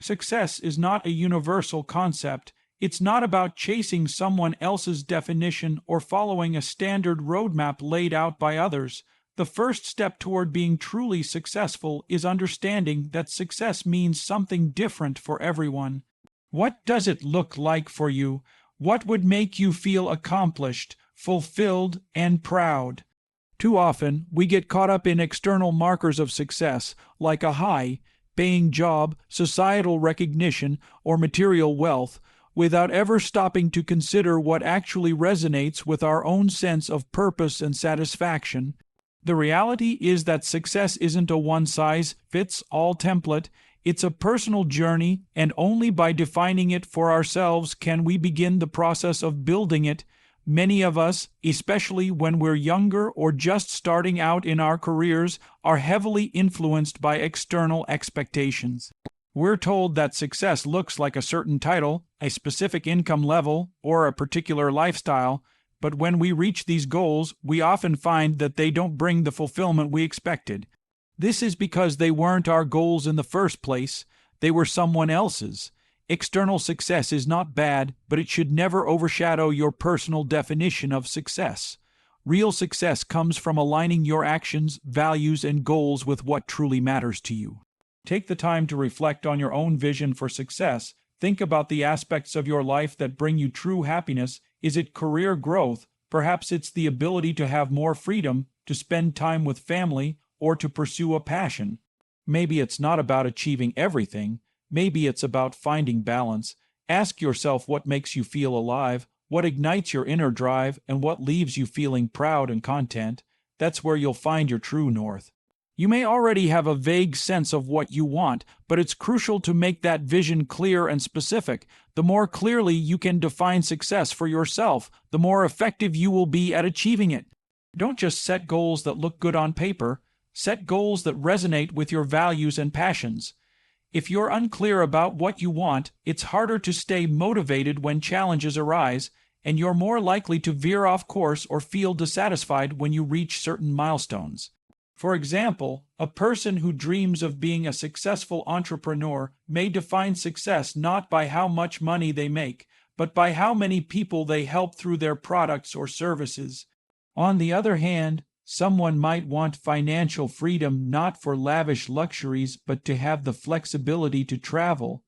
Success is not a universal concept. It's not about chasing someone else's definition or following a standard roadmap laid out by others. The first step toward being truly successful is understanding that success means something different for everyone. What does it look like for you? What would make you feel accomplished, fulfilled, and proud? Too often, we get caught up in external markers of success, like a high paying job, societal recognition, or material wealth, without ever stopping to consider what actually resonates with our own sense of purpose and satisfaction. The reality is that success isn't a one-size-fits-all template. It's a personal journey, and only by defining it for ourselves can we begin the process of building it. Many of us, especially when we're younger or just starting out in our careers, are heavily influenced by external expectations. We're told that success looks like a certain title, a specific income level, or a particular lifestyle, but when we reach these goals, we often find that they don't bring the fulfillment we expected. This is because they weren't our goals in the first place, they were someone else's. External success is not bad, but it should never overshadow your personal definition of success. Real success comes from aligning your actions, values, and goals with what truly matters to you. Take the time to reflect on your own vision for success. Think about the aspects of your life that bring you true happiness. Is it career growth? Perhaps it's the ability to have more freedom, to spend time with family, or to pursue a passion. Maybe it's not about achieving everything. Maybe it's about finding balance. Ask yourself what makes you feel alive, what ignites your inner drive, and what leaves you feeling proud and content. That's where you'll find your true north. You may already have a vague sense of what you want, but it's crucial to make that vision clear and specific. The more clearly you can define success for yourself, the more effective you will be at achieving it. Don't just set goals that look good on paper. Set goals that resonate with your values and passions. If you're unclear about what you want, it's harder to stay motivated when challenges arise, and you're more likely to veer off course or feel dissatisfied when you reach certain milestones. For example, a person who dreams of being a successful entrepreneur may define success not by how much money they make, but by how many people they help through their products or services. On the other hand, someone might want financial freedom not for lavish luxuries, but to have the flexibility to travel,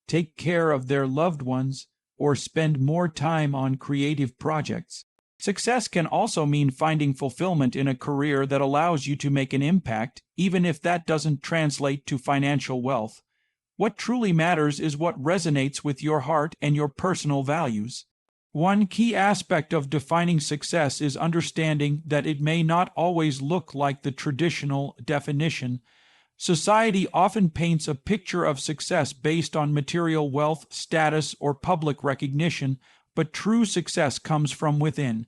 take care of their loved ones, or spend more time on creative projects. Success can also mean finding fulfillment in a career that allows you to make an impact, even if that doesn't translate to financial wealth. What truly matters is what resonates with your heart and your personal values. One key aspect of defining success is understanding that it may not always look like the traditional definition. Society often paints a picture of success based on material wealth, status, or public recognition, but true success comes from within.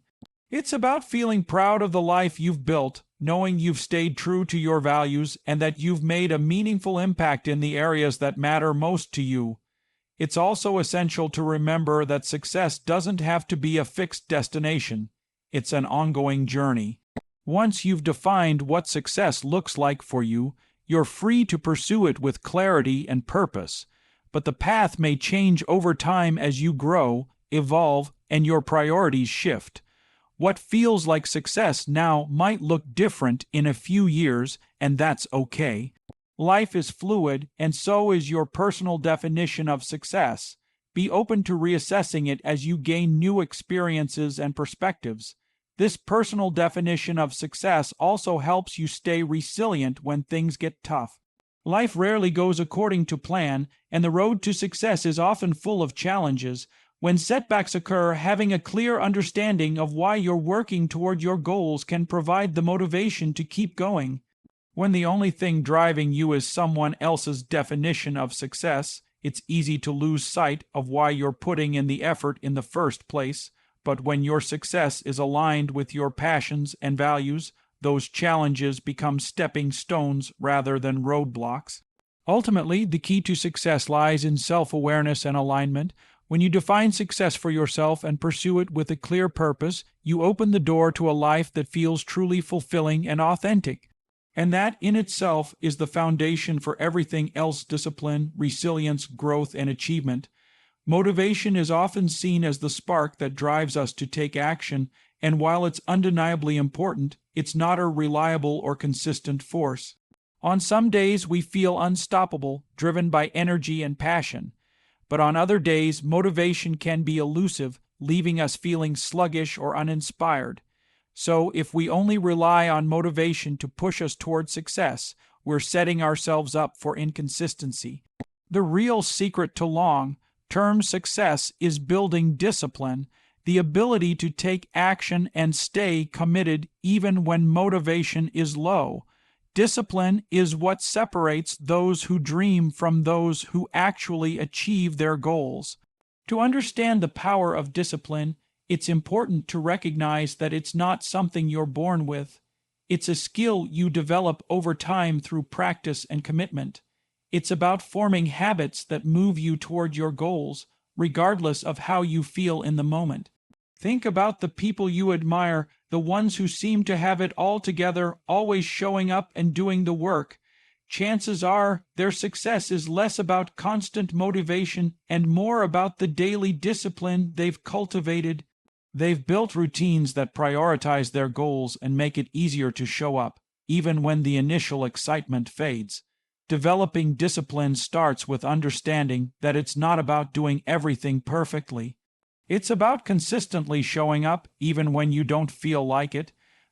It's about feeling proud of the life you've built, knowing you've stayed true to your values, and that you've made a meaningful impact in the areas that matter most to you. It's also essential to remember that success doesn't have to be a fixed destination. It's an ongoing journey. Once you've defined what success looks like for you, you're free to pursue it with clarity and purpose. But the path may change over time as you grow, evolve, and your priorities shift. What feels like success now might look different in a few years, and that's okay. Life is fluid, and so is your personal definition of success. Be open to reassessing it as you gain new experiences and perspectives. This personal definition of success also helps you stay resilient when things get tough. Life rarely goes according to plan, and the road to success is often full of challenges. When setbacks occur, having a clear understanding of why you're working toward your goals can provide the motivation to keep going. When the only thing driving you is someone else's definition of success, it's easy to lose sight of why you're putting in the effort in the first place. But when your success is aligned with your passions and values, those challenges become stepping stones rather than roadblocks. Ultimately, the key to success lies in self-awareness and alignment. When you define success for yourself and pursue it with a clear purpose, you open the door to a life that feels truly fulfilling and authentic. And that in itself is the foundation for everything else: discipline, resilience, growth, and achievement. Motivation is often seen as the spark that drives us to take action, and while it's undeniably important, it's not a reliable or consistent force. On some days we feel unstoppable, driven by energy and passion. But on other days, motivation can be elusive, leaving us feeling sluggish or uninspired. So, if we only rely on motivation to push us toward success, we're setting ourselves up for inconsistency. The real secret to long-term success is building discipline, the ability to take action and stay committed even when motivation is low. Discipline is what separates those who dream from those who actually achieve their goals. To understand the power of discipline, it's important to recognize that it's not something you're born with. It's a skill you develop over time through practice and commitment. It's about forming habits that move you toward your goals, regardless of how you feel in the moment. Think about the people you admire, the ones who seem to have it all together, always showing up and doing the work. Chances are their success is less about constant motivation and more about the daily discipline they've cultivated. They've built routines that prioritize their goals and make it easier to show up, even when the initial excitement fades. Developing discipline starts with understanding that it's not about doing everything perfectly. It's about consistently showing up, even when you don't feel like it.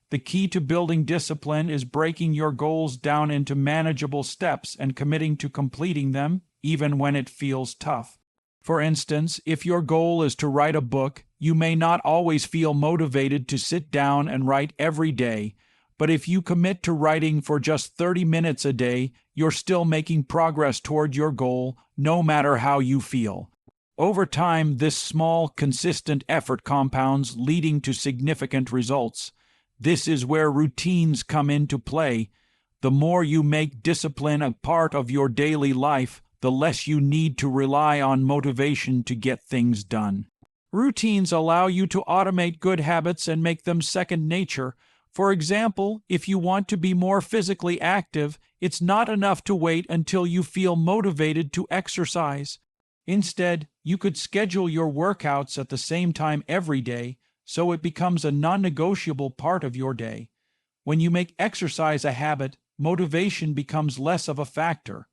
The key to building discipline is breaking your goals down into manageable steps and committing to completing them, even when it feels tough. For instance, if your goal is to write a book, you may not always feel motivated to sit down and write every day, but if you commit to writing for just 30 minutes a day, you're still making progress toward your goal, no matter how you feel. Over time, this small, consistent effort compounds, leading to significant results. This is where routines come into play. The more you make discipline a part of your daily life, the less you need to rely on motivation to get things done. Routines allow you to automate good habits and make them second nature. For example, if you want to be more physically active, it's not enough to wait until you feel motivated to exercise. Instead, you could schedule your workouts at the same time every day, so it becomes a non-negotiable part of your day. When you make exercise a habit, motivation becomes less of a factor.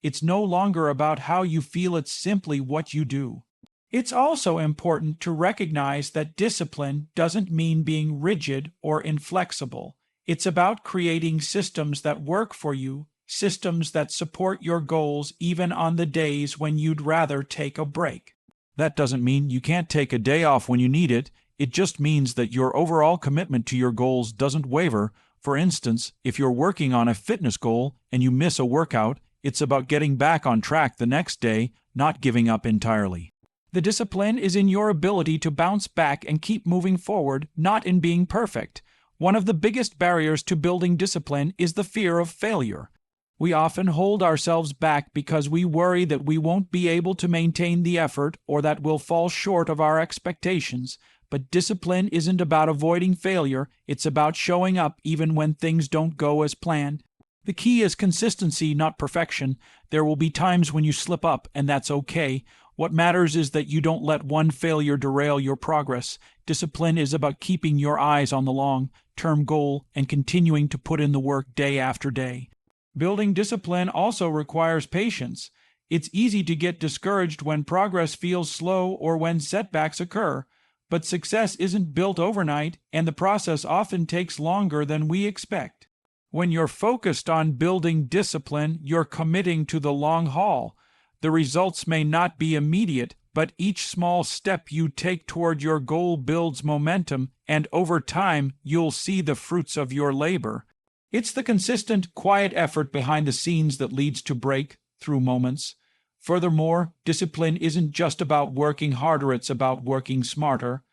It's no longer about how you feel, it's simply what you do. It's also important to recognize that discipline doesn't mean being rigid or inflexible. It's about creating systems that work for you, systems that support your goals even on the days when you'd rather take a break. That doesn't mean you can't take a day off when you need it. It just means that your overall commitment to your goals doesn't waver. For instance, if you're working on a fitness goal and you miss a workout, it's about getting back on track the next day, not giving up entirely. The discipline is in your ability to bounce back and keep moving forward, not in being perfect. One of the biggest barriers to building discipline is the fear of failure. We often hold ourselves back because we worry that we won't be able to maintain the effort or that we'll fall short of our expectations. But discipline isn't about avoiding failure, it's about showing up even when things don't go as planned. The key is consistency, not perfection. There will be times when you slip up, and that's okay. What matters is that you don't let one failure derail your progress. Discipline is about keeping your eyes on the long-term goal and continuing to put in the work day after day. Building discipline also requires patience. It's easy to get discouraged when progress feels slow or when setbacks occur. But success isn't built overnight, and the process often takes longer than we expect. When you're focused on building discipline, you're committing to the long haul. The results may not be immediate, but each small step you take toward your goal builds momentum, and over time, you'll see the fruits of your labor. It's the consistent, quiet effort behind the scenes that leads to breakthrough moments. Furthermore, discipline isn't just about working harder, it's about working smarter.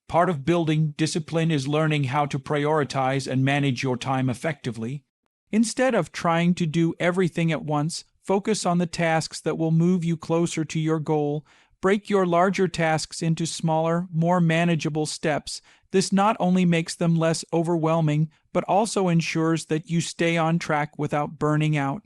Part of building discipline is learning how to prioritize and manage your time effectively. Instead of trying to do everything at once, focus on the tasks that will move you closer to your goal. Break your larger tasks into smaller, more manageable steps. This not only makes them less overwhelming, but also ensures that you stay on track without burning out.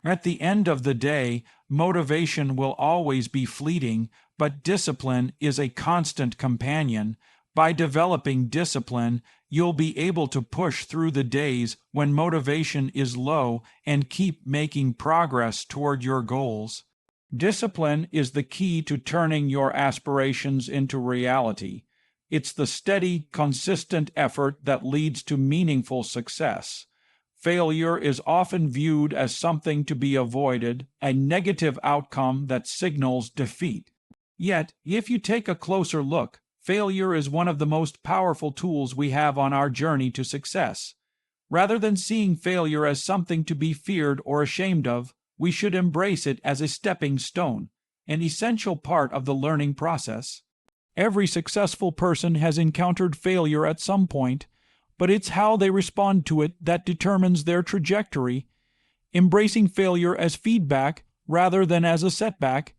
At the end of the day, motivation will always be fleeting, but discipline is a constant companion. By developing discipline, you'll be able to push through the days when motivation is low and keep making progress toward your goals. Discipline is the key to turning your aspirations into reality. It's the steady, consistent effort that leads to meaningful success. Failure is often viewed as something to be avoided, a negative outcome that signals defeat. Yet, if you take a closer look, failure is one of the most powerful tools we have on our journey to success. Rather than seeing failure as something to be feared or ashamed of, we should embrace it as a stepping stone, an essential part of the learning process. Every successful person has encountered failure at some point, but it's how they respond to it that determines their trajectory. Embracing failure as feedback, rather than as a setback,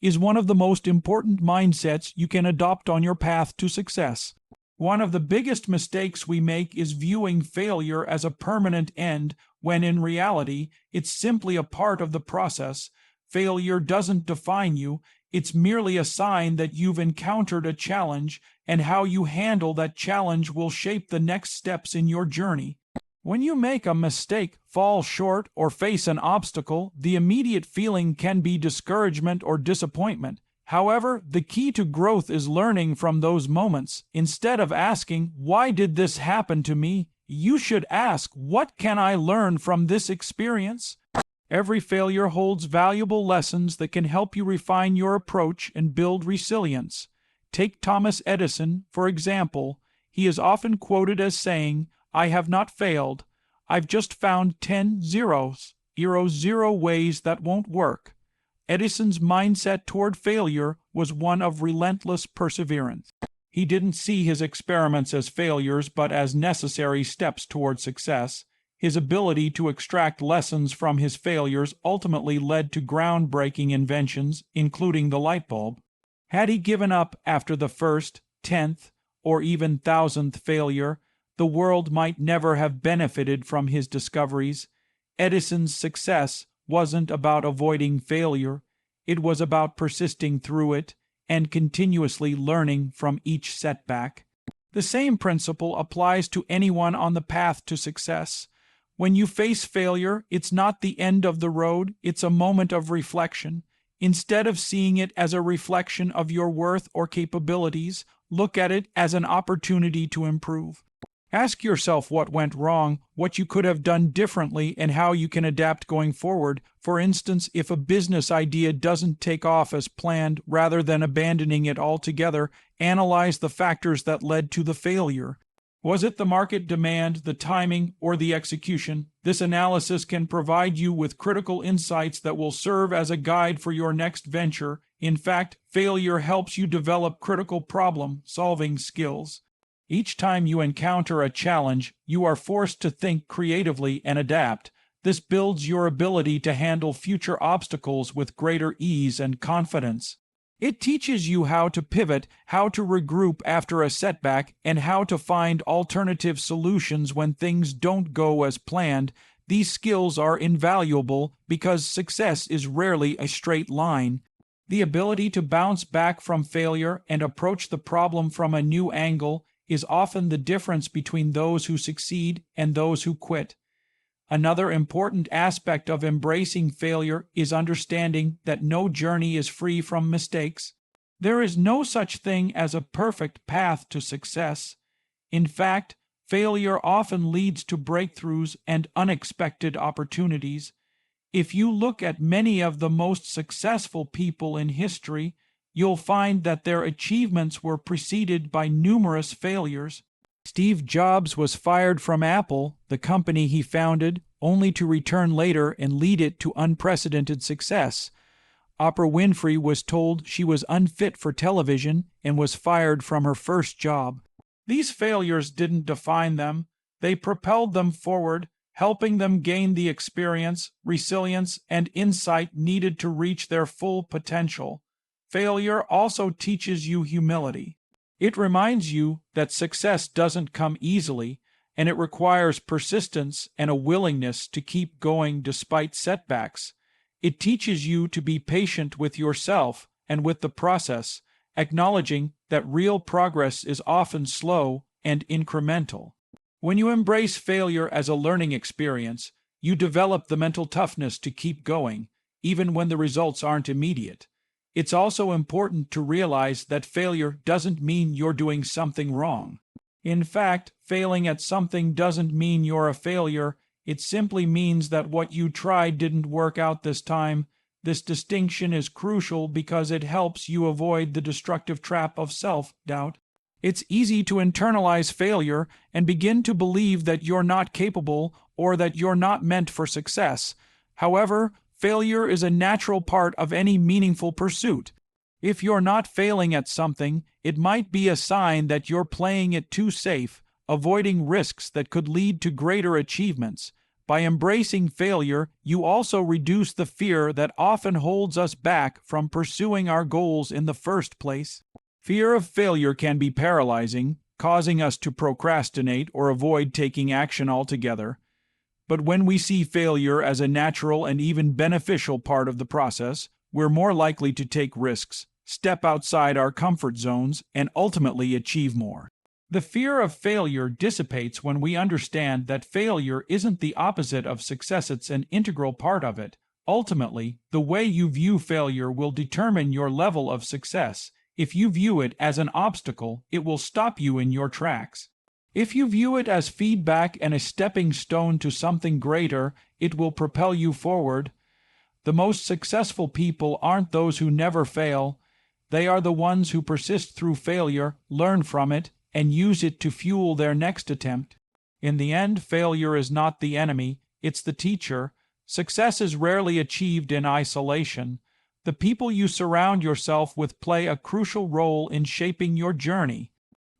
is one of the most important mindsets you can adopt on your path to success. One of the biggest mistakes we make is viewing failure as a permanent end, when in reality, it's simply a part of the process. Failure doesn't define you, it's merely a sign that you've encountered a challenge, and how you handle that challenge will shape the next steps in your journey. When you make a mistake, fall short, or face an obstacle, the immediate feeling can be discouragement or disappointment. However, the key to growth is learning from those moments. Instead of asking, "Why did this happen to me?" you should ask, "What can I learn from this experience?" Every failure holds valuable lessons that can help you refine your approach and build resilience. Take Thomas Edison, for example. He is often quoted as saying, "I have not failed. I've just found 10 zeros, zero ways that won't work." Edison's mindset toward failure was one of relentless perseverance. He didn't see his experiments as failures, but as necessary steps toward success. His ability to extract lessons from his failures ultimately led to groundbreaking inventions, including the light bulb. Had he given up after the first, 10th, or even 1,000th failure, the world might never have benefited from his discoveries. Edison's success wasn't about avoiding failure, it was about persisting through it and continuously learning from each setback. The same principle applies to anyone on the path to success. When you face failure, it's not the end of the road, it's a moment of reflection. Instead of seeing it as a reflection of your worth or capabilities, look at it as an opportunity to improve. Ask yourself what went wrong, what you could have done differently, and how you can adapt going forward. For instance, if a business idea doesn't take off as planned, rather than abandoning it altogether, analyze the factors that led to the failure. Was it the market demand, the timing, or the execution? This analysis can provide you with critical insights that will serve as a guide for your next venture. In fact, failure helps you develop critical problem-solving skills. Each time you encounter a challenge, you are forced to think creatively and adapt. This builds your ability to handle future obstacles with greater ease and confidence. It teaches you how to pivot, how to regroup after a setback, and how to find alternative solutions when things don't go as planned. These skills are invaluable because success is rarely a straight line. The ability to bounce back from failure and approach the problem from a new angle is often the difference between those who succeed and those who quit. Another important aspect of embracing failure is understanding that no journey is free from mistakes. There is no such thing as a perfect path to success. In fact, failure often leads to breakthroughs and unexpected opportunities. If you look at many of the most successful people in history, you'll find that their achievements were preceded by numerous failures. Steve Jobs was fired from Apple, the company he founded, only to return later and lead it to unprecedented success. Oprah Winfrey was told she was unfit for television and was fired from her first job. These failures didn't define them, they propelled them forward, helping them gain the experience, resilience, and insight needed to reach their full potential. failure also teaches you humility. It reminds you that success doesn't come easily, and it requires persistence and a willingness to keep going despite setbacks. It teaches you to be patient with yourself and with the process, acknowledging that real progress is often slow and incremental. When you embrace failure as a learning experience, you develop the mental toughness to keep going, even when the results aren't immediate. It's also important to realize that failure doesn't mean you're doing something wrong. In fact, failing at something doesn't mean you're a failure. It simply means that what you tried didn't work out this time. This distinction is crucial because it helps you avoid the destructive trap of self-doubt. It's easy to internalize failure and begin to believe that you're not capable or that you're not meant for success. However, failure is a natural part of any meaningful pursuit. If you're not failing at something, it might be a sign that you're playing it too safe, avoiding risks that could lead to greater achievements. By embracing failure, you also reduce the fear that often holds us back from pursuing our goals in the first place. Fear of failure can be paralyzing, causing us to procrastinate or avoid taking action altogether. But when we see failure as a natural and even beneficial part of the process, we're more likely to take risks, step outside our comfort zones, and ultimately achieve more. The fear of failure dissipates when we understand that failure isn't the opposite of success, it's an integral part of it. Ultimately, the way you view failure will determine your level of success. If you view it as an obstacle, it will stop you in your tracks. If you view it as feedback and a stepping stone to something greater, it will propel you forward. The most successful people aren't those who never fail. They are the ones who persist through failure, learn from it, and use it to fuel their next attempt. In the end, failure is not the enemy, it's the teacher. Success is rarely achieved in isolation. The people you surround yourself with play a crucial role in shaping your journey.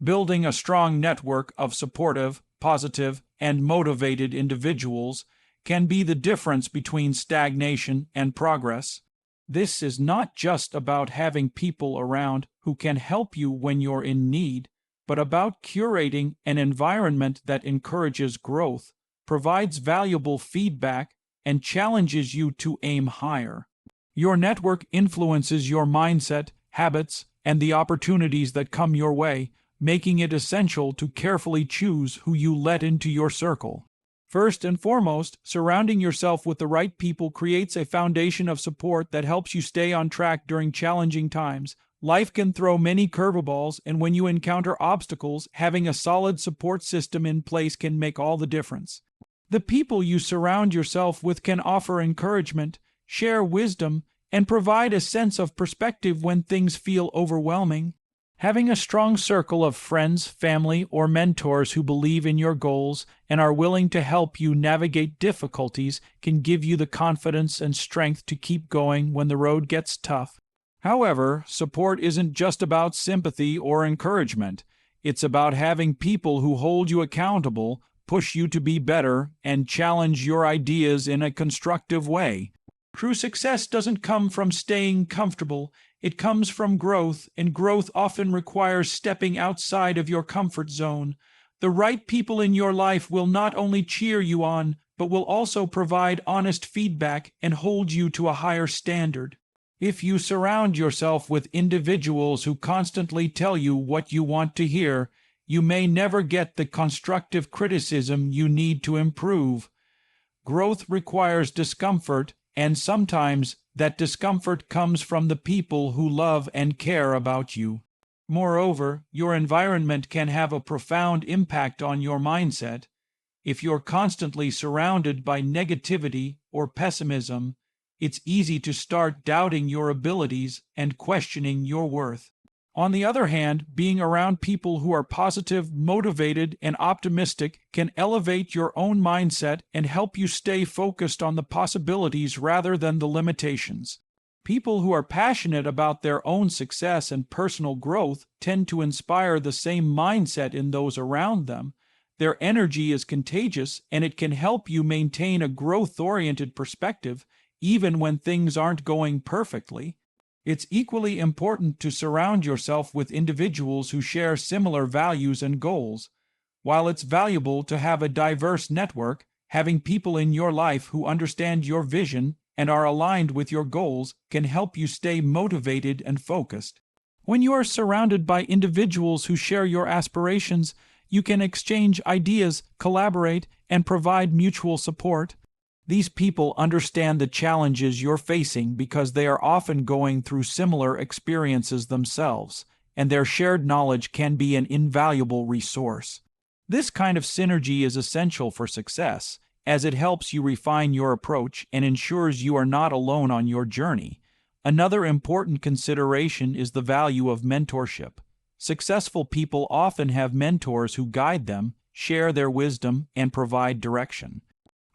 Building a strong network of supportive, positive, and motivated individuals can be the difference between stagnation and progress. This is not just about having people around who can help you when you're in need, but about curating an environment that encourages growth, provides valuable feedback, and challenges you to aim higher. Your network influences your mindset, habits, and the opportunities that come your way, making it essential to carefully choose who you let into your circle. First and foremost, surrounding yourself with the right people creates a foundation of support that helps you stay on track during challenging times. Life can throw many curveballs, and when you encounter obstacles, having a solid support system in place can make all the difference. The people you surround yourself with can offer encouragement, share wisdom, and provide a sense of perspective when things feel overwhelming. Having a strong circle of friends, family, or mentors who believe in your goals and are willing to help you navigate difficulties can give you the confidence and strength to keep going when the road gets tough. However, support isn't just about sympathy or encouragement. It's about having people who hold you accountable, push you to be better, and challenge your ideas in a constructive way. True success doesn't come from staying comfortable. It comes from growth, and growth often requires stepping outside of your comfort zone. The right people in your life will not only cheer you on, but will also provide honest feedback and hold you to a higher standard. If you surround yourself with individuals who constantly tell you what you want to hear, you may never get the constructive criticism you need to improve. Growth requires discomfort, and sometimes that discomfort comes from the people who love and care about you. Moreover, your environment can have a profound impact on your mindset. If you're constantly surrounded by negativity or pessimism, it's easy to start doubting your abilities and questioning your worth. On the other hand, being around people who are positive, motivated, and optimistic can elevate your own mindset and help you stay focused on the possibilities rather than the limitations. People who are passionate about their own success and personal growth tend to inspire the same mindset in those around them. Their energy is contagious, and it can help you maintain a growth-oriented perspective even when things aren't going perfectly. It's equally important to surround yourself with individuals who share similar values and goals. While it's valuable to have a diverse network, having people in your life who understand your vision and are aligned with your goals can help you stay motivated and focused. When you are surrounded by individuals who share your aspirations, you can exchange ideas, collaborate, and provide mutual support. These people understand the challenges you're facing because they are often going through similar experiences themselves, and their shared knowledge can be an invaluable resource. This kind of synergy is essential for success, as it helps you refine your approach and ensures you are not alone on your journey. Another important consideration is the value of mentorship. Successful people often have mentors who guide them, share their wisdom, and provide direction.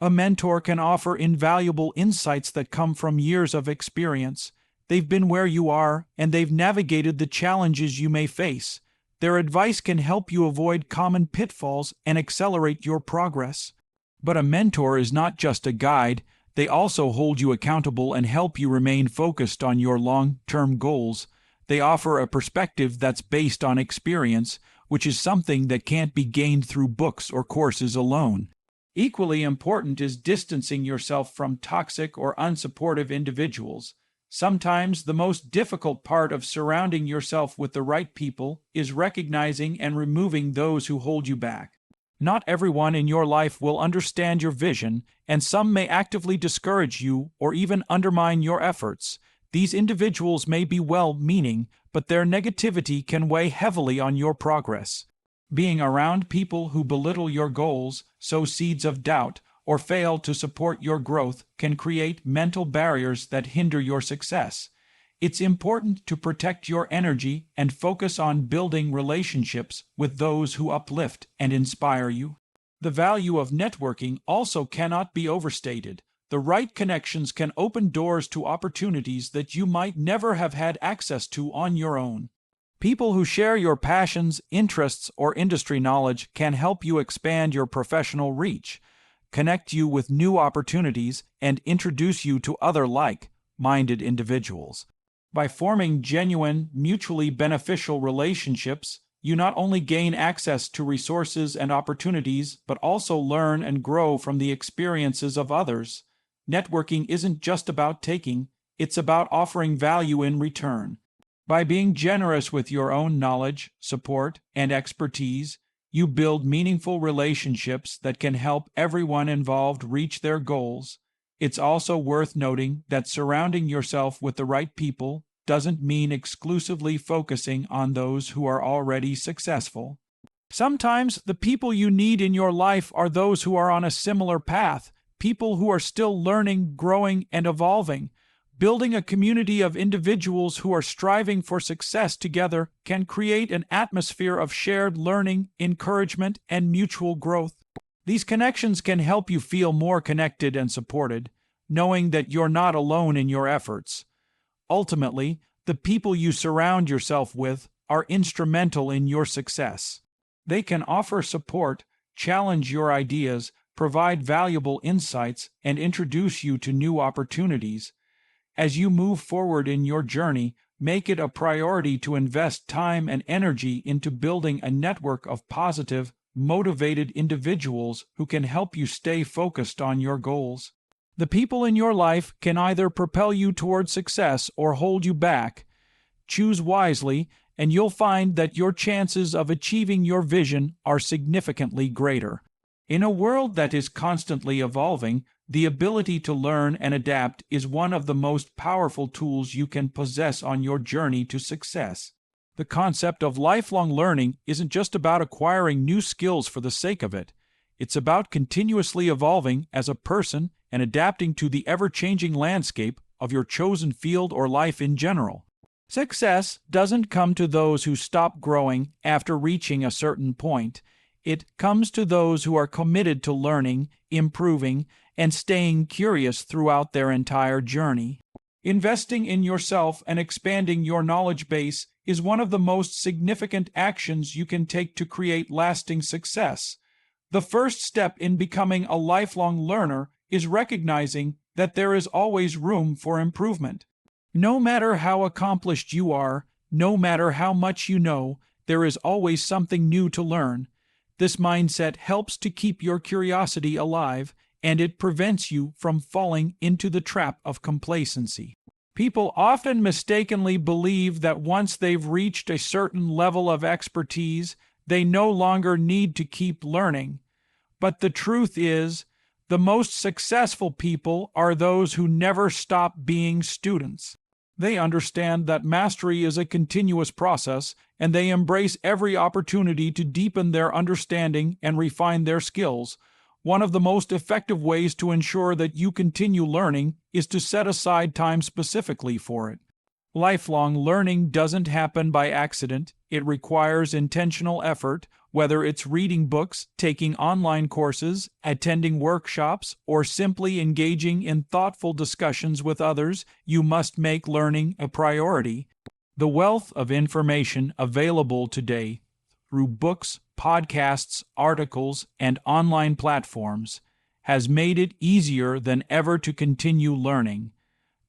A mentor can offer invaluable insights that come from years of experience. They've been where you are, and they've navigated the challenges you may face. Their advice can help you avoid common pitfalls and accelerate your progress. But a mentor is not just a guide, they also hold you accountable and help you remain focused on your long-term goals. They offer a perspective that's based on experience, which is something that can't be gained through books or courses alone. Equally important is distancing yourself from toxic or unsupportive individuals. Sometimes the most difficult part of surrounding yourself with the right people is recognizing and removing those who hold you back. Not everyone in your life will understand your vision, and some may actively discourage you or even undermine your efforts. These individuals may be well-meaning, but their negativity can weigh heavily on your progress. Being around people who belittle your goals, sow seeds of doubt, or fail to support your growth can create mental barriers that hinder your success. It's important to protect your energy and focus on building relationships with those who uplift and inspire you. The value of networking also cannot be overstated. The right connections can open doors to opportunities that you might never have had access to on your own. People who share your passions, interests, or industry knowledge can help you expand your professional reach, connect you with new opportunities, and introduce you to other like-minded individuals. By forming genuine, mutually beneficial relationships, you not only gain access to resources and opportunities, but also learn and grow from the experiences of others. Networking isn't just about taking, it's about offering value in return. By being generous with your own knowledge, support, and expertise, you build meaningful relationships that can help everyone involved reach their goals. It's also worth noting that surrounding yourself with the right people doesn't mean exclusively focusing on those who are already successful. Sometimes the people you need in your life are those who are on a similar path, people who are still learning, growing, and evolving. Building a community of individuals who are striving for success together can create an atmosphere of shared learning, encouragement, and mutual growth. These connections can help you feel more connected and supported, knowing that you're not alone in your efforts. Ultimately, the people you surround yourself with are instrumental in your success. They can offer support, challenge your ideas, provide valuable insights, and introduce you to new opportunities. As you move forward in your journey, make it a priority to invest time and energy into building a network of positive, motivated individuals who can help you stay focused on your goals. The people in your life can either propel you toward success or hold you back. Choose wisely, and you'll find that your chances of achieving your vision are significantly greater. In a world that is constantly evolving, the ability to learn and adapt is one of the most powerful tools you can possess on your journey to success. The concept of lifelong learning isn't just about acquiring new skills for the sake of it. It's about continuously evolving as a person and adapting to the ever-changing landscape of your chosen field or life in general. Success doesn't come to those who stop growing after reaching a certain point. It comes to those who are committed to learning, improving, and staying curious throughout their entire journey. Investing in yourself and expanding your knowledge base is one of the most significant actions you can take to create lasting success. The first step in becoming a lifelong learner is recognizing that there is always room for improvement. No matter how accomplished you are, no matter how much you know, there is always something new to learn. This mindset helps to keep your curiosity alive, and it prevents you from falling into the trap of complacency. People often mistakenly believe that once they've reached a certain level of expertise, they no longer need to keep learning. But the truth is, the most successful people are those who never stop being students. They understand that mastery is a continuous process, and they embrace every opportunity to deepen their understanding and refine their skills. One of the most effective ways to ensure that you continue learning is to set aside time specifically for it. Lifelong learning doesn't happen by accident. It requires intentional effort, whether it's reading books, taking online courses, attending workshops, or simply engaging in thoughtful discussions with others. You must make learning a priority. The wealth of information available today through books, podcasts, articles, and online platforms has made it easier than ever to continue learning.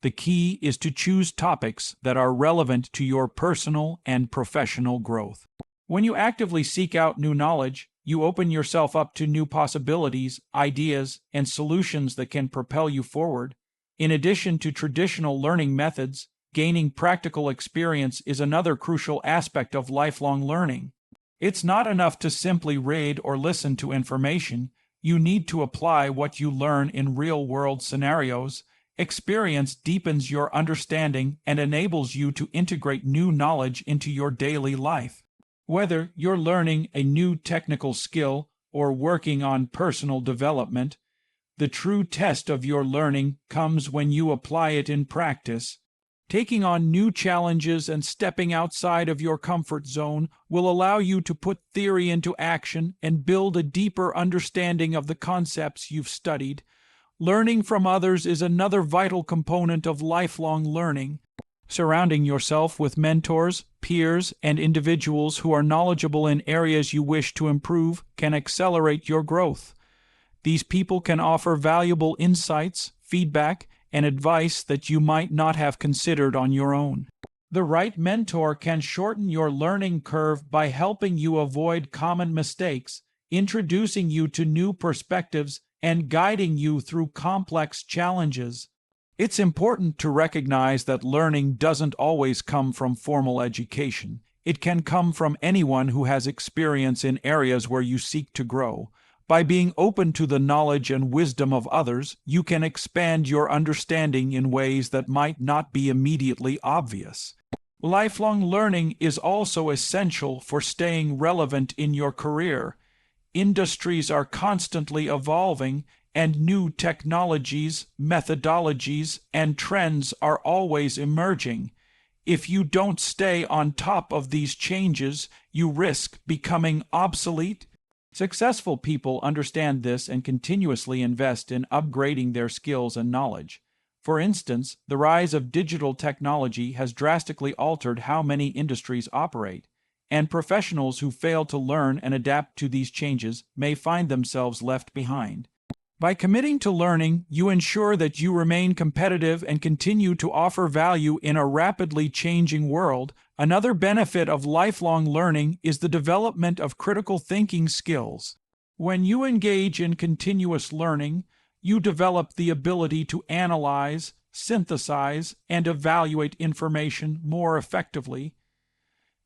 The key is to choose topics that are relevant to your personal and professional growth. When you actively seek out new knowledge, you open yourself up to new possibilities, ideas, and solutions that can propel you forward. In addition to traditional learning methods, gaining practical experience is another crucial aspect of lifelong learning. It's not enough to simply read or listen to information. You need to apply what you learn in real-world scenarios. Experience deepens your understanding and enables you to integrate new knowledge into your daily life. Whether you're learning a new technical skill or working on personal development, the true test of your learning comes when you apply it in practice. Taking on new challenges and stepping outside of your comfort zone will allow you to put theory into action and build a deeper understanding of the concepts you've studied. Learning from others is another vital component of lifelong learning. Surrounding yourself with mentors, peers, and individuals who are knowledgeable in areas you wish to improve can accelerate your growth. These people can offer valuable insights, feedback, and advice that you might not have considered on your own. The right mentor can shorten your learning curve by helping you avoid common mistakes, introducing you to new perspectives, and guiding you through complex challenges. It's important to recognize that learning doesn't always come from formal education. It can come from anyone who has experience in areas where you seek to grow. By being open to the knowledge and wisdom of others, you can expand your understanding in ways that might not be immediately obvious. Lifelong learning is also essential for staying relevant in your career. Industries are constantly evolving, and new technologies, methodologies, and trends are always emerging. If you don't stay on top of these changes, you risk becoming obsolete. Successful people understand this and continuously invest in upgrading their skills and knowledge. For instance, the rise of digital technology has drastically altered how many industries operate, and professionals who fail to learn and adapt to these changes may find themselves left behind. By committing to learning, you ensure that you remain competitive and continue to offer value in a rapidly changing world. Another benefit of lifelong learning is the development of critical thinking skills. When you engage in continuous learning, you develop the ability to analyze, synthesize, and evaluate information more effectively.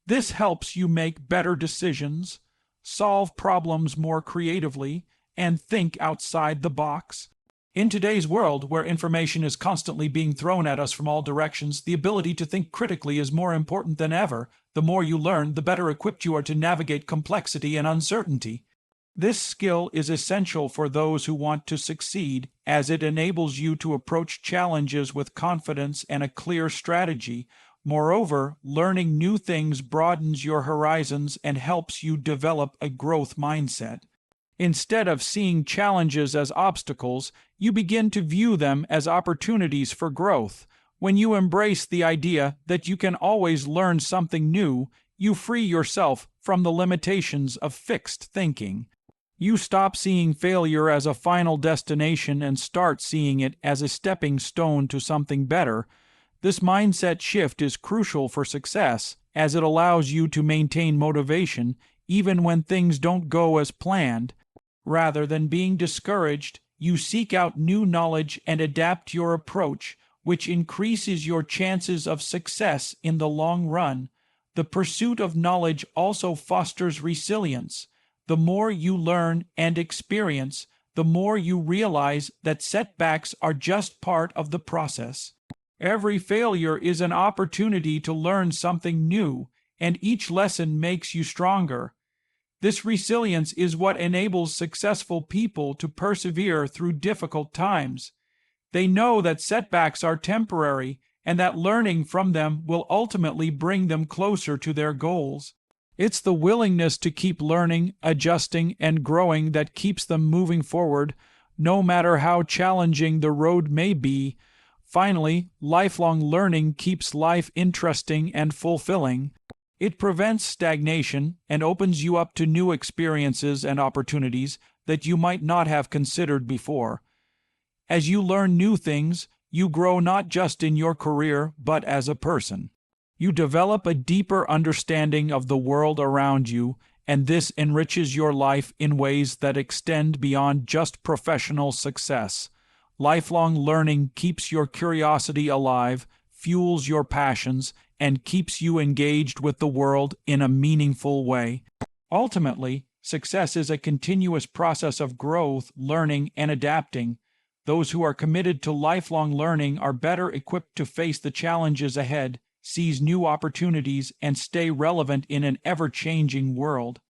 This helps you make better decisions, solve problems more creatively, and think outside the box. In today's world, where information is constantly being thrown at us from all directions, the ability to think critically is more important than ever. The more you learn, the better equipped you are to navigate complexity and uncertainty. This skill is essential for those who want to succeed, as it enables you to approach challenges with confidence and a clear strategy. Moreover, learning new things broadens your horizons and helps you develop a growth mindset. Instead of seeing challenges as obstacles, you begin to view them as opportunities for growth. When you embrace the idea that you can always learn something new, you free yourself from the limitations of fixed thinking. You stop seeing failure as a final destination and start seeing it as a stepping stone to something better. This mindset shift is crucial for success, as it allows you to maintain motivation even when things don't go as planned. Rather than being discouraged, you seek out new knowledge and adapt your approach, which increases your chances of success in the long run. The pursuit of knowledge also fosters resilience. The more you learn and experience, the more you realize that setbacks are just part of the process. Every failure is an opportunity to learn something new, and each lesson makes you stronger. This resilience is what enables successful people to persevere through difficult times. They know that setbacks are temporary and that learning from them will ultimately bring them closer to their goals. It's the willingness to keep learning, adjusting, and growing that keeps them moving forward, no matter how challenging the road may be. Finally, lifelong learning keeps life interesting and fulfilling. It prevents stagnation and opens you up to new experiences and opportunities that you might not have considered before. As you learn new things, you grow not just in your career, but as a person. You develop a deeper understanding of the world around you, and this enriches your life in ways that extend beyond just professional success. Lifelong learning keeps your curiosity alive, fuels your passions, and keeps you engaged with the world in a meaningful way. Ultimately, success is a continuous process of growth, learning, and adapting. Those who are committed to lifelong learning are better equipped to face the challenges ahead, seize new opportunities, and stay relevant in an ever-changing world.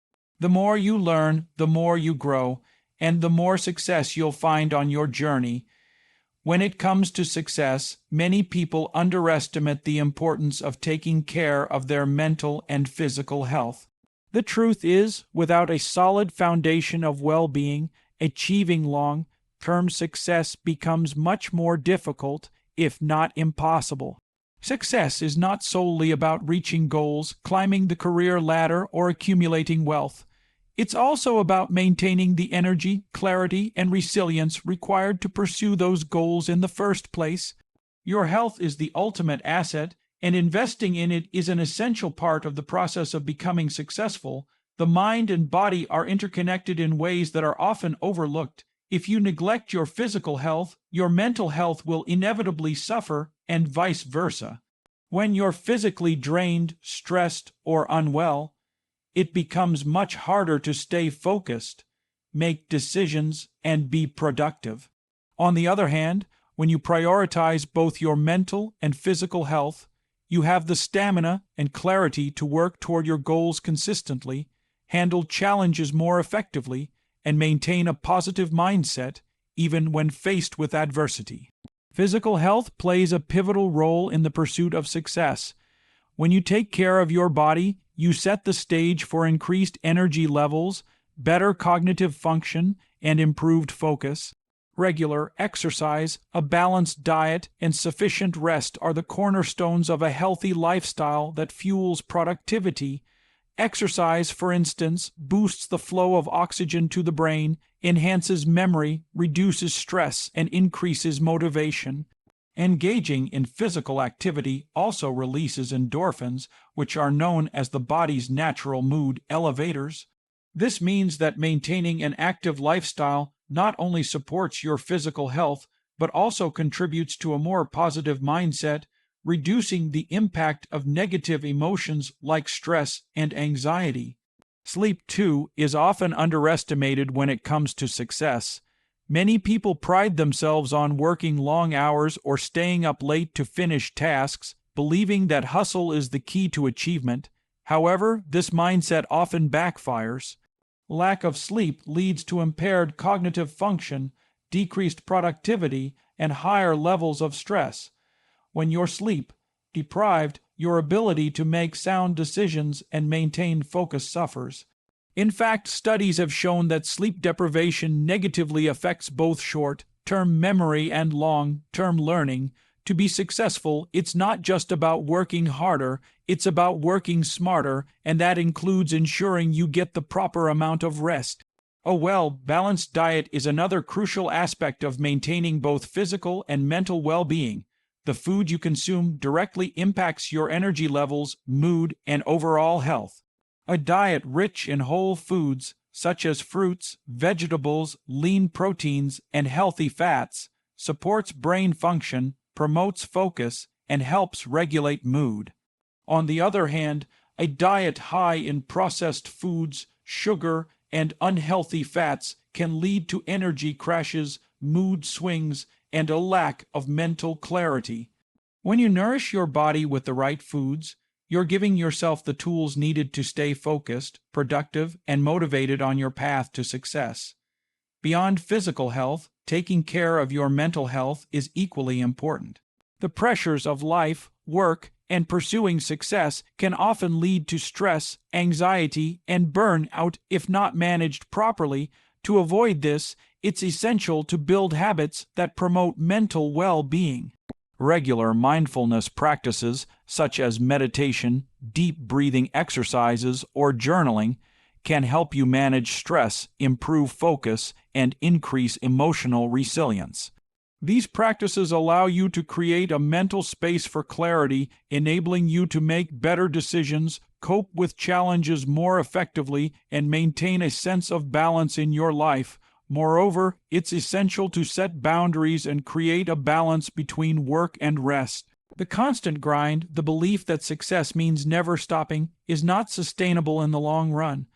The more you learn, the more you grow, and the more success you'll find on your journey. When it comes to success, many people underestimate the importance of taking care of their mental and physical health. The truth is, without a solid foundation of well-being, achieving long-term success becomes much more difficult, if not impossible. Success is not solely about reaching goals, climbing the career ladder, or accumulating wealth. It's also about maintaining the energy, clarity, and resilience required to pursue those goals in the first place. Your health is the ultimate asset, and investing in it is an essential part of the process of becoming successful. The mind and body are interconnected in ways that are often overlooked. If you neglect your physical health, your mental health will inevitably suffer, and vice versa. When you're physically drained, stressed, or unwell, it becomes much harder to stay focused, make decisions, and be productive. On the other hand, when you prioritize both your mental and physical health, you have the stamina and clarity to work toward your goals consistently, handle challenges more effectively, and maintain a positive mindset even when faced with adversity. Physical health plays a pivotal role in the pursuit of success. When you take care of your body, you set the stage for increased energy levels, better cognitive function, and improved focus. Regular exercise, a balanced diet, and sufficient rest are the cornerstones of a healthy lifestyle that fuels productivity. Exercise, for instance, boosts the flow of oxygen to the brain, enhances memory, reduces stress, and increases motivation. Engaging in physical activity also releases endorphins, which are known as the body's natural mood elevators. This means that maintaining an active lifestyle not only supports your physical health, but also contributes to a more positive mindset, reducing the impact of negative emotions like stress and anxiety. Sleep, too, is often underestimated when it comes to success. Many people pride themselves on working long hours or staying up late to finish tasks, believing that hustle is the key to achievement. However, this mindset often backfires. Lack of sleep leads to impaired cognitive function, decreased productivity, and higher levels of stress. When you're sleep deprived, your ability to make sound decisions and maintain focus suffers. In fact, studies have shown that sleep deprivation negatively affects both short-term memory and long-term learning. To be successful, it's not just about working harder, it's about working smarter, and that includes ensuring you get the proper amount of rest. A well-balanced diet is another crucial aspect of maintaining both physical and mental well-being. The food you consume directly impacts your energy levels, mood, and overall health. A diet rich in whole foods, such as fruits, vegetables, lean proteins, and healthy fats, supports brain function, promotes focus, and helps regulate mood. On the other hand, a diet high in processed foods, sugar, and unhealthy fats can lead to energy crashes, mood swings, and a lack of mental clarity. When you nourish your body with the right foods, you're giving yourself the tools needed to stay focused, productive, and motivated on your path to success. Beyond physical health, taking care of your mental health is equally important. The pressures of life, work, and pursuing success can often lead to stress, anxiety, and burnout if not managed properly. To avoid this, it's essential to build habits that promote mental well-being. Regular mindfulness practices, such as meditation, deep breathing exercises, or journaling, can help you manage stress, improve focus, and increase emotional resilience. These practices allow you to create a mental space for clarity, enabling you to make better decisions, cope with challenges more effectively, and maintain a sense of balance in your life. Moreover, it's essential to set boundaries and create a balance between work and rest. The constant grind, the belief that success means never stopping, is not sustainable in the long run.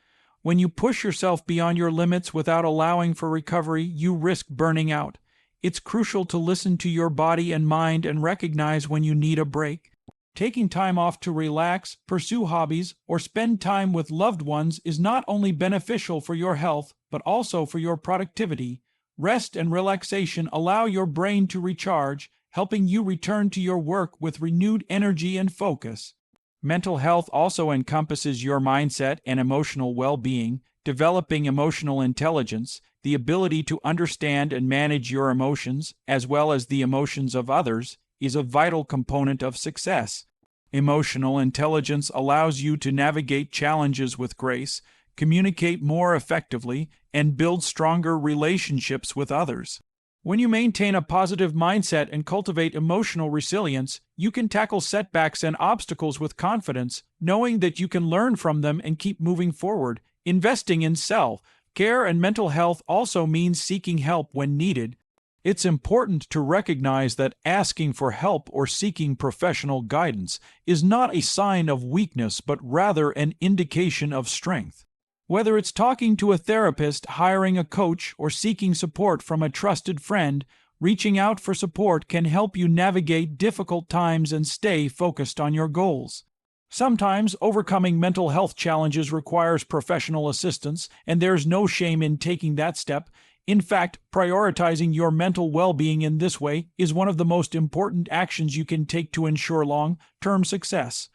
When you push yourself beyond your limits without allowing for recovery, you risk burning out. It's crucial to listen to your body and mind and recognize when you need a break. Taking time off to relax, pursue hobbies, or spend time with loved ones is not only beneficial for your health, but also for your productivity. Rest and relaxation allow your brain to recharge, helping you return to your work with renewed energy and focus. Mental health also encompasses your mindset and emotional well-being. Developing emotional intelligence, the ability to understand and manage your emotions, as well as the emotions of others, is a vital component of success. Emotional intelligence allows you to navigate challenges with grace, communicate more effectively, and build stronger relationships with others. When you maintain a positive mindset and cultivate emotional resilience, you can tackle setbacks and obstacles with confidence, knowing that you can learn from them and keep moving forward. Investing in self-care and mental health also means seeking help when needed. It's important to recognize that asking for help or seeking professional guidance is not a sign of weakness, but rather an indication of strength. Whether it's talking to a therapist, hiring a coach, or seeking support from a trusted friend, reaching out for support can help you navigate difficult times and stay focused on your goals. Sometimes overcoming mental health challenges requires professional assistance, and there's no shame in taking that step. In fact, prioritizing your mental well-being in this way is one of the most important actions you can take to ensure long-term success.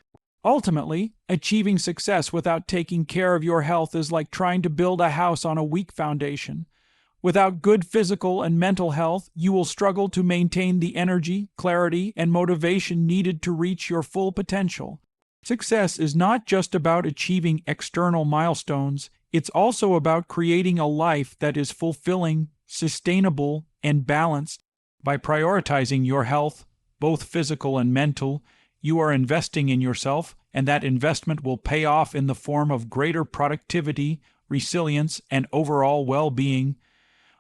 Ultimately, achieving success without taking care of your health is like trying to build a house on a weak foundation. Without good physical and mental health, you will struggle to maintain the energy, clarity, and motivation needed to reach your full potential. Success is not just about achieving external milestones, it's also about creating a life that is fulfilling, sustainable, and balanced. By prioritizing your health, both physical and mental, you are investing in yourself, and that investment will pay off in the form of greater productivity, resilience, and overall well-being.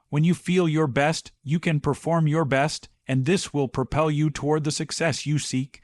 When you feel your best, you can perform your best, and this will propel you toward the success you seek.